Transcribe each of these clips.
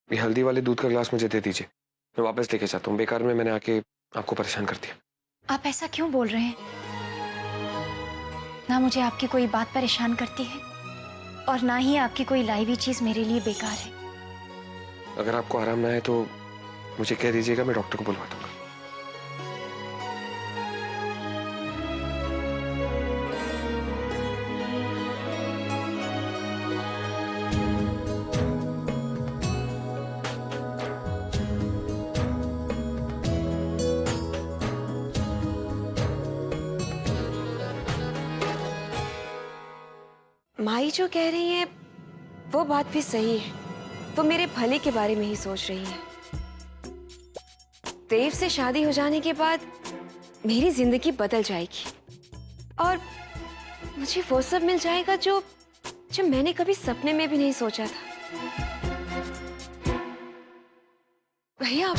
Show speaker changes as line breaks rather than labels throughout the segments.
ये हल्दी वाले दूध का गिलास मुझे दे दीजिए, मैं वापस लेके जाता हूँ। बेकार में मैंने आके आपको परेशान कर दिया।
आप ऐसा क्यों बोल रहे हैं? ना मुझे आपकी कोई बात परेशान करती है और ना ही आपकी कोई लाई हुई चीज मेरे लिए बेकार है।
अगर आपको आराम ना है तो मुझे कह दीजिएगा, मैं डॉक्टर को बुलवा दूंगा।
माई जो कह रही है वो बात भी सही है। वो मेरे भले के बारे में ही सोच रही है। देव से शादी हो जाने के बाद मेरी जिंदगी बदल जाएगी और मुझे वो सब मिल जाएगा जो जो मैंने कभी सपने में भी नहीं सोचा था। भैया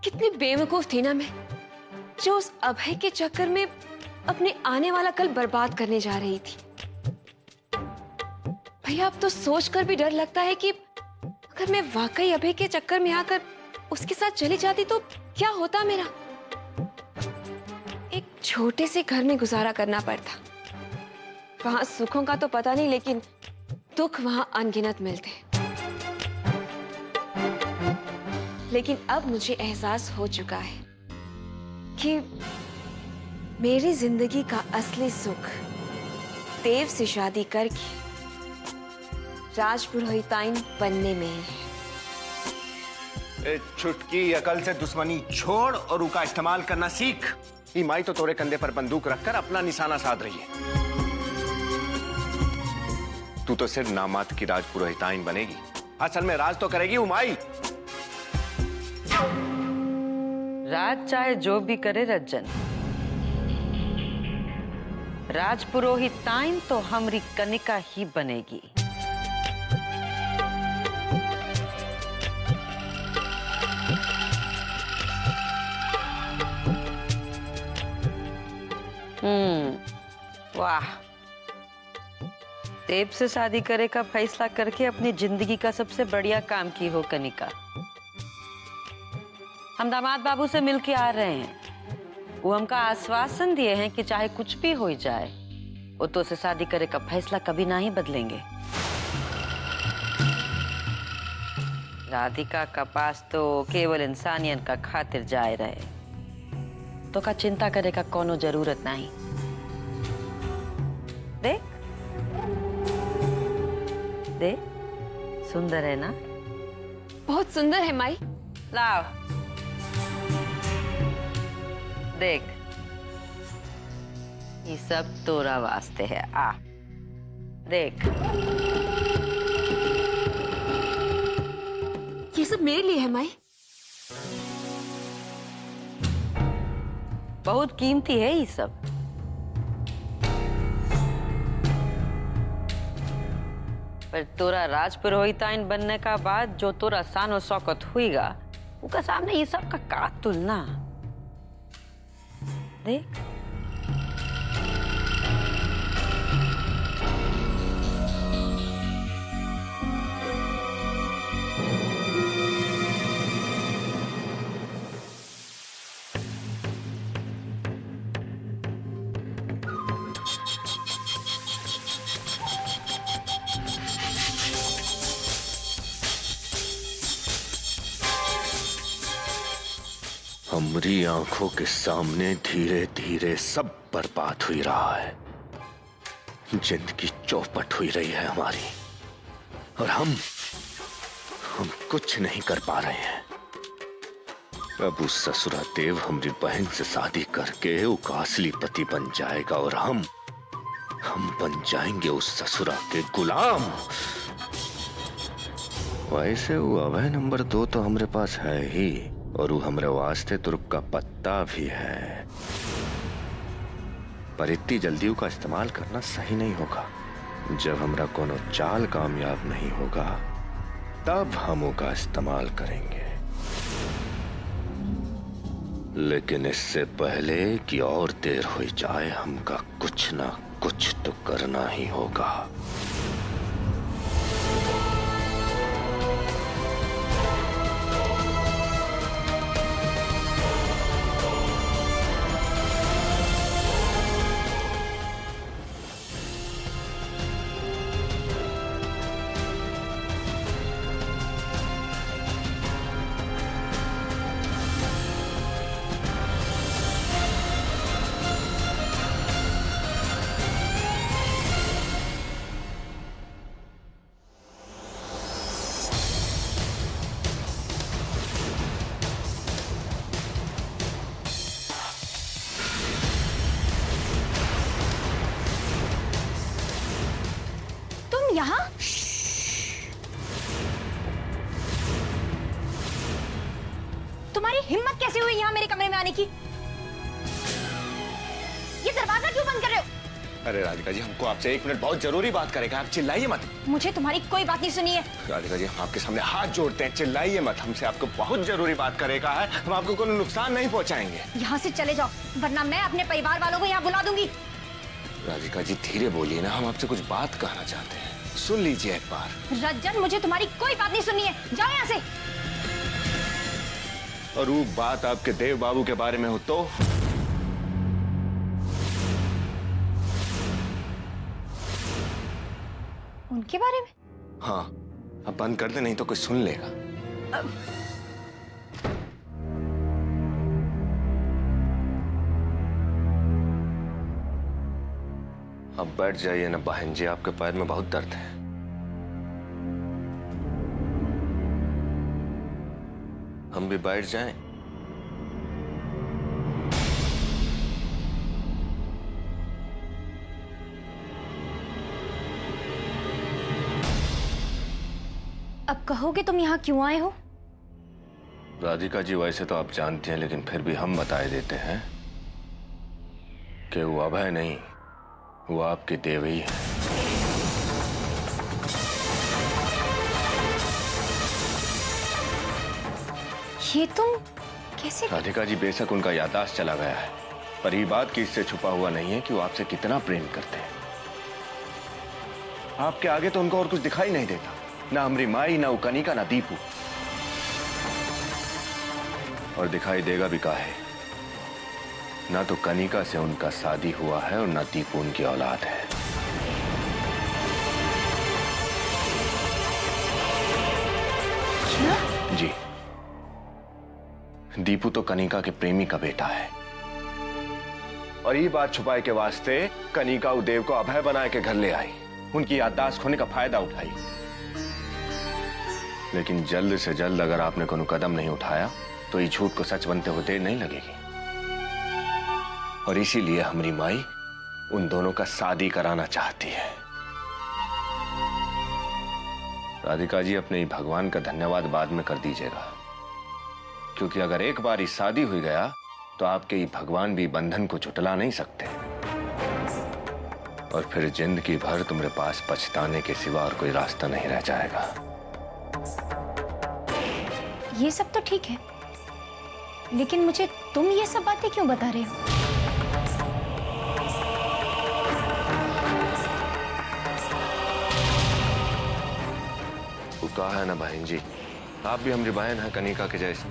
कितनी बेवकूफ थी ना मैं, जो उस अभय के चक्कर में अपने आने वाला कल बर्बाद करने जा रही थी। भैया अब तो सोचकर भी डर लगता है कि अगर मैं वाकई अभय के चक्कर में आकर उसके साथ चली जाती तो क्या होता मेरा। एक छोटे से घर में गुजारा करना पड़ता। वहां सुखों का तो पता नहीं, लेकिन दुख वहां अनगिनत मिलते। लेकिन अब मुझे एहसास हो चुका है कि मेरी जिंदगी का असली सुख देव से शादी करके राजपुरोहिताइन बनने में है।
छुटकी अकल से दुश्मनी छोड़ और उनका इस्तेमाल करना सीख। ये माई तो तोरे कंधे पर बंदूक रखकर अपना निशाना साध रही है। तू तो सिर्फ नामात्र की राजपुरोहिताइन बनेगी, असल में राज तो करेगी वो माई।
राज चाहे जो भी करे रज्जन, राजपुरोहिताइन तो हमरी कनिका ही बनेगी। वाह, देव से शादी करे का फैसला करके अपनी जिंदगी का सबसे बढ़िया काम की हो कनिका। हम दामाद बाबू से मिलके आ रहे हैं। वो हमका आश्वासन दिए हैं कि चाहे कुछ भी हो जाए वो तो से शादी करे का फैसला कभी ना ही बदलेंगे। राधिका का पास तो केवल इंसानियत का खातिर जाए रहे, तो का चिंता करे का कोनो जरूरत नहीं। देख देख, सुंदर है ना?
बहुत सुंदर है माई।
लाओ देख, ये सब तोरा वास्ते है। आ देख,
ये सब मेरे लिए है माई।
बहुत कीमती है ये सब। पर तोरा राजपुरोहिताइन बनने का बाद जो तोरा शान और शौकत हुईगा, उसका सामने ये सब का तुलना। देख,
हमारी आंखों के सामने धीरे धीरे सब बर्बाद हुई रहा है। जिंदगी चौपट हुई रही है हमारी, और हम कुछ नहीं कर पा रहे हैं। अब उस ससुरा देव हमारी बहन से शादी करके उसका असली पति बन जाएगा और हम बन जाएंगे उस ससुरा के गुलाम। वैसे वो अभय नंबर 2 तो हमारे पास है ही, और वो हमारे वास्ते तुर्क का पत्ता भी है। पर इतनी जल्दी उसका इस्तेमाल करना सही नहीं होगा। जब हमारा कोनो चाल कामयाब नहीं होगा तब हम उसका इस्तेमाल करेंगे। लेकिन इससे पहले कि और देर हो जाए, हमका कुछ ना कुछ तो करना ही होगा।
तुम्हारी हिम्मत कैसे हुई यहाँ मेरे कमरे में आने की? ये दरवाजा क्यों बंद कर रहे हो?
अरे राधिका जी, हमको आपसे 1 मिनट बहुत जरूरी बात करेगा, आप चिल्लाइए मत।
मुझे तुम्हारी कोई बात नहीं सुनी है।
राधिका जी, हम आपके सामने हाथ जोड़ते हैं, चिल्लाइए मत। हमसे आपको बहुत जरूरी बात करेगा है, हम आपको कोई नुकसान नहीं पहुंचाएंगे।
यहाँ से चले जाओ, वरना मैं अपने परिवार वालों को यहाँ बुला दूंगी।
राधिका जी धीरे बोलिए ना, हम आपसे कुछ बात कहना चाहते हैं, सुन लीजिए एक बार।
रज्जन, मुझे तुम्हारी कोई बात नहीं सुननी है, जाओ यहाँ से।
और वो बात आपके देव बाबू के बारे में हो तो?
उनके बारे में?
हाँ, अब बंद कर दे, नहीं तो कोई सुन लेगा। अब बैठ जाइए ना बहन जी, आपके पैर में बहुत दर्द है। हम भी बैठ जाएं?
अब कहोगे तुम यहाँ क्यों आए हो?
राधिका जी, वैसे तो आप जानती हैं, लेकिन फिर भी हम बताए देते हैं कि वो अभय नहीं, वो आपके देव ही है।
ये तुम कैसे?
राधिका जी, बेशक उनका याददाश्त चला गया है, पर ये बात कि इससे छुपा हुआ नहीं है कि वो आपसे कितना प्रेम करते हैं। आपके आगे तो उनको और कुछ दिखाई नहीं देता, ना हमारी माई, ना वो कनिका, ना दीपू। और दिखाई देगा भी काहे, ना तो कनिका से उनका शादी हुआ है और ना दीपू उनकी औलाद है।
क्या?
जी, दीपू तो कनिका के प्रेमी का बेटा है, और ये बात छुपाए के वास्ते कनिका उदेव को अभय बनाए के घर ले आई, उनकी याददाश्त खोने का फायदा उठाई। लेकिन जल्द से जल्द अगर आपने कोनो कदम नहीं उठाया तो ये झूठ को सच बनते हुए देर नहीं लगेगी। और इसीलिए हमारी माई उन दोनों का शादी कराना चाहती है। राधिका जी, अपने भगवान का धन्यवाद बाद में कर दीजिएगा, क्योंकि अगर एक बार ही शादी हुई गया तो आपके ये भगवान भी बंधन को झुटला नहीं सकते, और फिर जिंदगी भर तुम्हारे पास पछताने के सिवा और कोई रास्ता नहीं रह जाएगा।
ये सब तो ठीक है, लेकिन मुझे तुम ये सब बातें क्यों बता रहे हो?
वो कहा है ना बहन जी, आप भी हमारी बहन है कनिका के जैसी।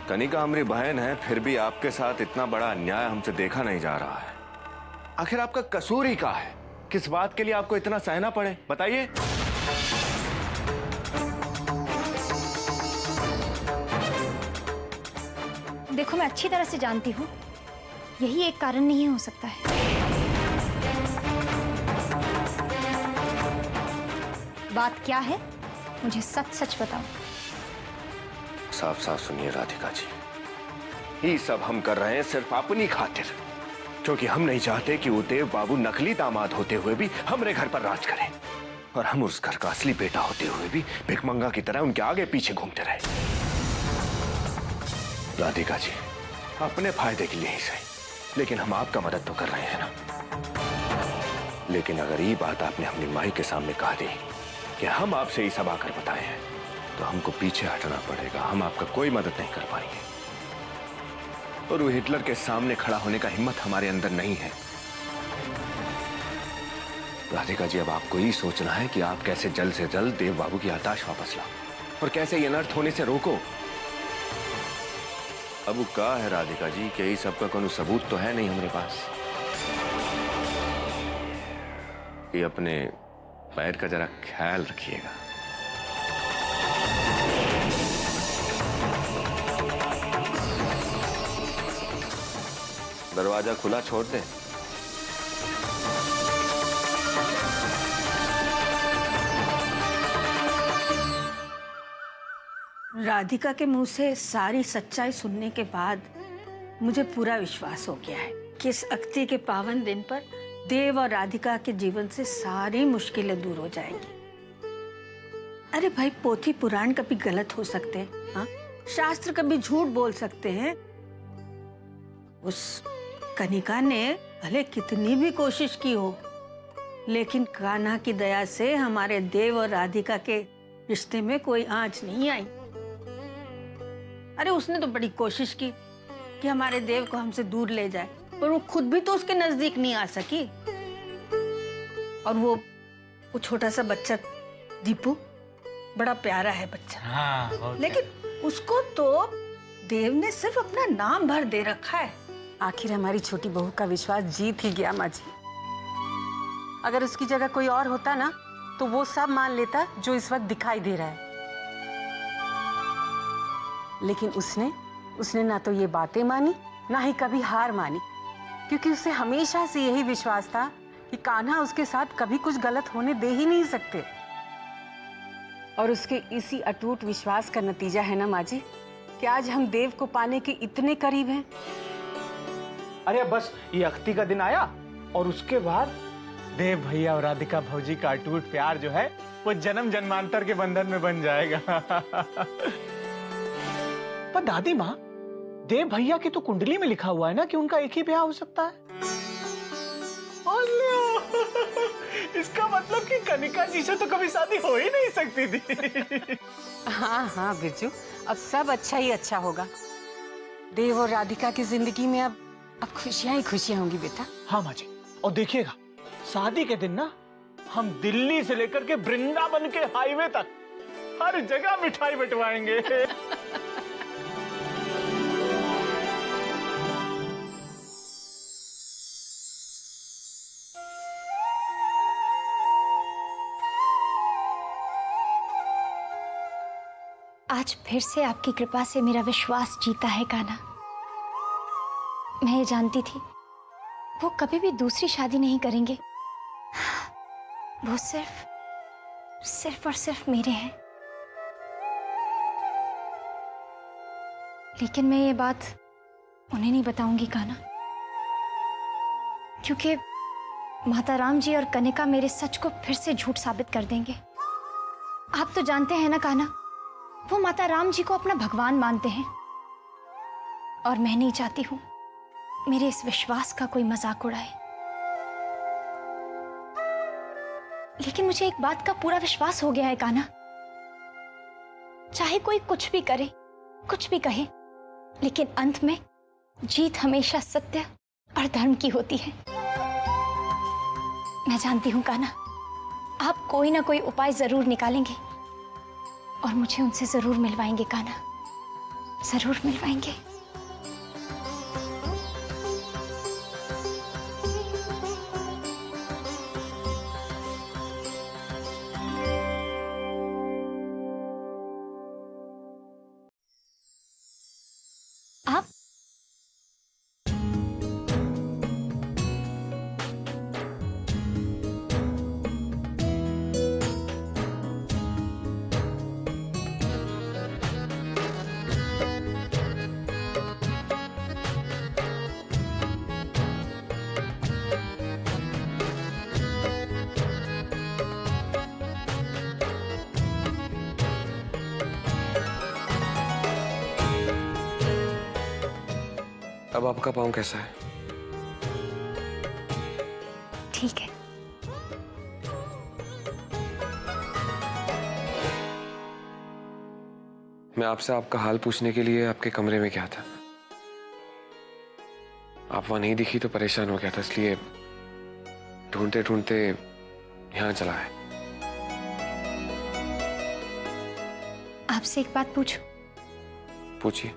कनिका हमारी बहन है, फिर भी आपके साथ इतना बड़ा अन्याय हमसे देखा नहीं जा रहा है। आखिर आपका कसूर ही क्या है? किस बात के लिए आपको इतना सहना पड़े, बताइए।
देखो, मैं अच्छी तरह से जानती हूँ, यही एक कारण नहीं हो सकता है। बात क्या है, मुझे सच सच बताओ।
साफ साफ सुनिए राधिका जी, ये सब हम कर रहे हैं सिर्फ अपनी खातिर, क्योंकि हम नहीं चाहते कि वो देव बाबू नकली दामाद होते हुए भी हमारे घर पर राज करें, और हम उस घर का असली बेटा होते हुए भी भिखमंगा की तरह उनके आगे पीछे घूमते रहे। राधिका जी, अपने फायदे के लिए ही सही, लेकिन हम आपका मदद तो कर रहे हैं ना। लेकिन अगर ये बात आपने अपनी माई के सामने कहा दी कि हम आपसे ये सब आकर बताए हैं, तो हमको पीछे हटना पड़ेगा, हम आपका कोई मदद नहीं कर पाएंगे। और वो हिटलर के सामने खड़ा होने का हिम्मत हमारे अंदर नहीं है। राधिका जी, अब आपको ये सोचना है कि आप कैसे जल्द से जल्द देव बाबू की याददाश्त वापस लाओ, और कैसे ये अनर्थ होने से रोको। अब वो कहा है राधिका जी कि ये सबका कोई सबूत तो है नहीं हमारे पास। ये अपने पैर का जरा ख्याल रखिएगा। दरवाजा खुला छोड़ दे।
राधिका के मुंह से सारी सच्चाई सुनने के बाद मुझे पूरा विश्वास हो गया है कि इस अख्ती के पावन दिन पर देव और राधिका के जीवन से सारी मुश्किलें दूर हो जाएंगी। अरे भाई, पोथी पुराण कभी गलत हो सकते हैं, हाँ? शास्त्र कभी झूठ बोल सकते हैं? उस कनिका ने भले कितनी भी कोशिश की हो, लेकिन कान्हा की दया से हमारे देव और राधिका के रिश्ते में कोई आंच नहीं आई। अरे उसने तो बड़ी कोशिश की कि हमारे देव को हमसे दूर ले जाए, पर वो खुद भी तो उसके नजदीक नहीं आ सकी। और वो छोटा सा बच्चा दीपू, बड़ा प्यारा है बच्चा।
हाँ,
लेकिन उसको तो देव ने सिर्फ अपना नाम भर दे रखा है।
आखिर हमारी छोटी बहू का विश्वास जीत ही गया माँ जी। अगर उसकी जगह कोई और होता ना, तो वो सब मान लेता जो इस वक्त दिखाई दे रहा है। लेकिन उसने ना तो ये बातें मानी, ना ही कभी हार मानी, क्योंकि उसे हमेशा से यही विश्वास था कि कान्हा उसके साथ कभी कुछ गलत होने दे ही नहीं सकते। और उसके इसी अटूट विश्वास का नतीजा है ना माँ जी, कि आज हम देव को पाने के इतने करीब हैं।
अरे बस ये अख्ती का दिन आया और उसके बाद देव भैया और राधिका भौजी का अटूट प्यार जो है वो जन्म जन्मांतर के बंधन में बन जाएगा। पर दादी माँ, देव भैया की तो कुंडली में लिखा हुआ है ना कि उनका एक ही ब्याह हो सकता है। इसका मतलब कि कनिका जी से तो कभी शादी हो ही नहीं सकती थी।
हाँ हाँ बिरजू, अब सब अच्छा ही अच्छा होगा। देव और राधिका की जिंदगी में अब खुशियां ही खुशियां होंगी बेटा।
हाँ माँ जी, और देखिएगा शादी के दिन ना हम दिल्ली से लेकर के वृंदावन के हाईवे तक हर जगह मिठाई बंटवाएंगे।
आज फिर से आपकी कृपा से मेरा विश्वास जीता है कान्हा। मैं ये जानती थी वो कभी भी दूसरी शादी नहीं करेंगे। वो सिर्फ और सिर्फ मेरे हैं। लेकिन मैं ये बात उन्हें नहीं बताऊंगी कान्हा, क्योंकि माता राम जी और कनिका मेरे सच को फिर से झूठ साबित कर देंगे। आप तो जानते हैं ना कान्हा, वो माता राम जी को अपना भगवान मानते हैं, और मैं नहीं चाहती हूं मेरे इस विश्वास का कोई मजाक उड़ाए। लेकिन मुझे एक बात का पूरा विश्वास हो गया है कान्हा, चाहे कोई कुछ भी करे, कुछ भी कहे, लेकिन अंत में जीत हमेशा सत्य और धर्म की होती है। मैं जानती हूं कान्हा, आप कोई ना कोई उपाय जरूर निकालेंगे और मुझे उनसे जरूर मिलवाएंगे कान्हा, जरूर मिलवाएंगे। आप
अब आपका पाँव कैसा है?
ठीक है।
मैं आपसे आपका हाल पूछने के लिए आपके कमरे में गया था। आप वहां नहीं दिखी तो परेशान हो गया था, इसलिए ढूंढते ढूंढते यहां चला है।
आपसे एक बात पूछूं?
पूछिए।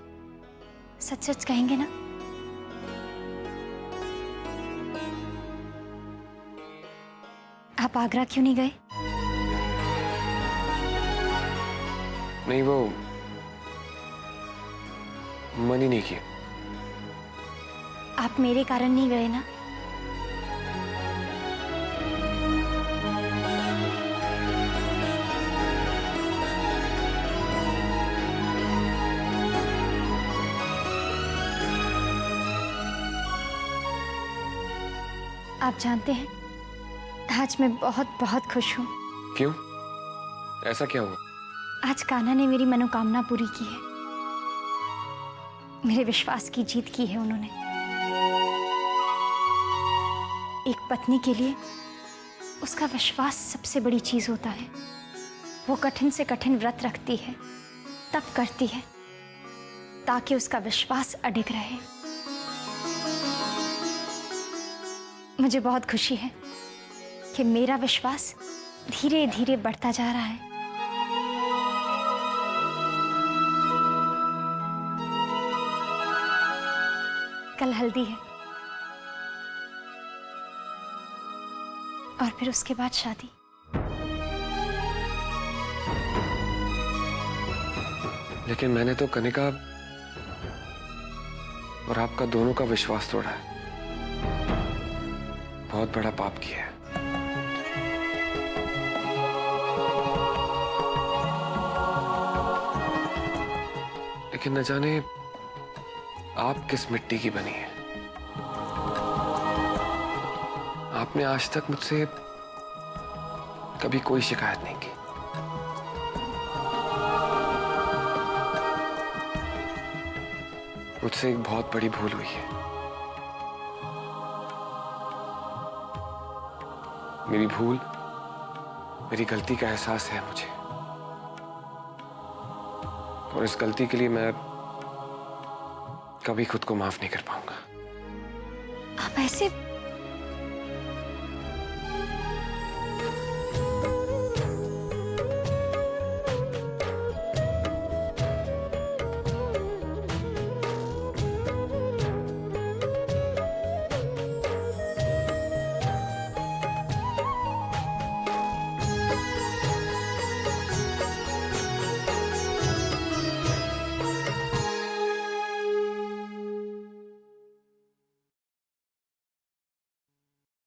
सच सच कहेंगे ना? आप आगरा क्यों नहीं गए?
नहीं, वो मन ही नहीं किया।
आप मेरे कारण नहीं गए ना? आप जानते हैं, आज मैं बहुत बहुत खुश हूँ।
क्यों? ऐसा क्या हुआ?
आज कान्हा ने मेरी मनोकामना पूरी की है। मेरे विश्वास की जीत की है उन्होंने। एक पत्नी के लिए उसका विश्वास सबसे बड़ी चीज होता है। वो कठिन से कठिन व्रत रखती है, तप करती है, ताकि उसका विश्वास अडिग रहे। मुझे बहुत खुशी है कि मेरा विश्वास धीरे धीरे बढ़ता जा रहा है। कल हल्दी है और फिर उसके बाद शादी।
लेकिन मैंने तो कनिका और आपका दोनों का विश्वास तोड़ा है। बहुत बड़ा पाप किया है। लेकिन न जाने आप किस मिट्टी की बनी है। आपने आज तक मुझसे कभी कोई शिकायत नहीं की। मुझसे एक बहुत बड़ी भूल हुई है। मेरी भूल, मेरी गलती का एहसास है मुझे, और इस गलती के लिए मैं कभी खुद को माफ नहीं कर पाऊंगा।
आप ऐसे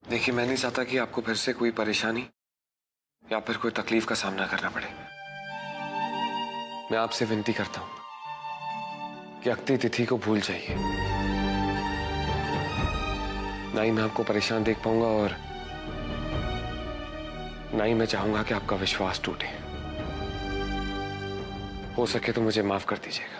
देखिए, मैं नहीं चाहता कि आपको फिर से कोई परेशानी या फिर कोई तकलीफ का सामना करना पड़े। मैं आपसे विनती करता हूं कि अक्ति तिथि को भूल जाइए। ना ही मैं आपको परेशान देख पाऊंगा और ना ही मैं चाहूंगा कि आपका विश्वास टूटे। हो सके तो मुझे माफ कर दीजिएगा।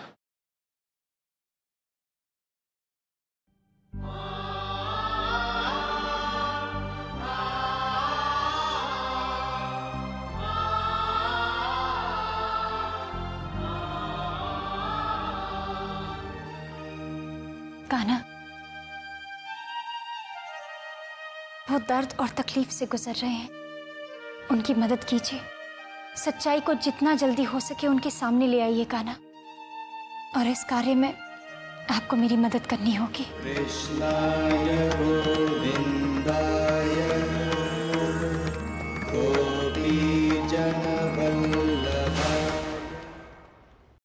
कान्हा, वो दर्द और तकलीफ से गुजर रहे हैं, उनकी मदद कीजिए। सच्चाई को जितना जल्दी हो सके उनके सामने ले आइए कान्हा, और इस कार्य में आपको मेरी मदद करनी होगी।
कृष्णाय गोविंदाय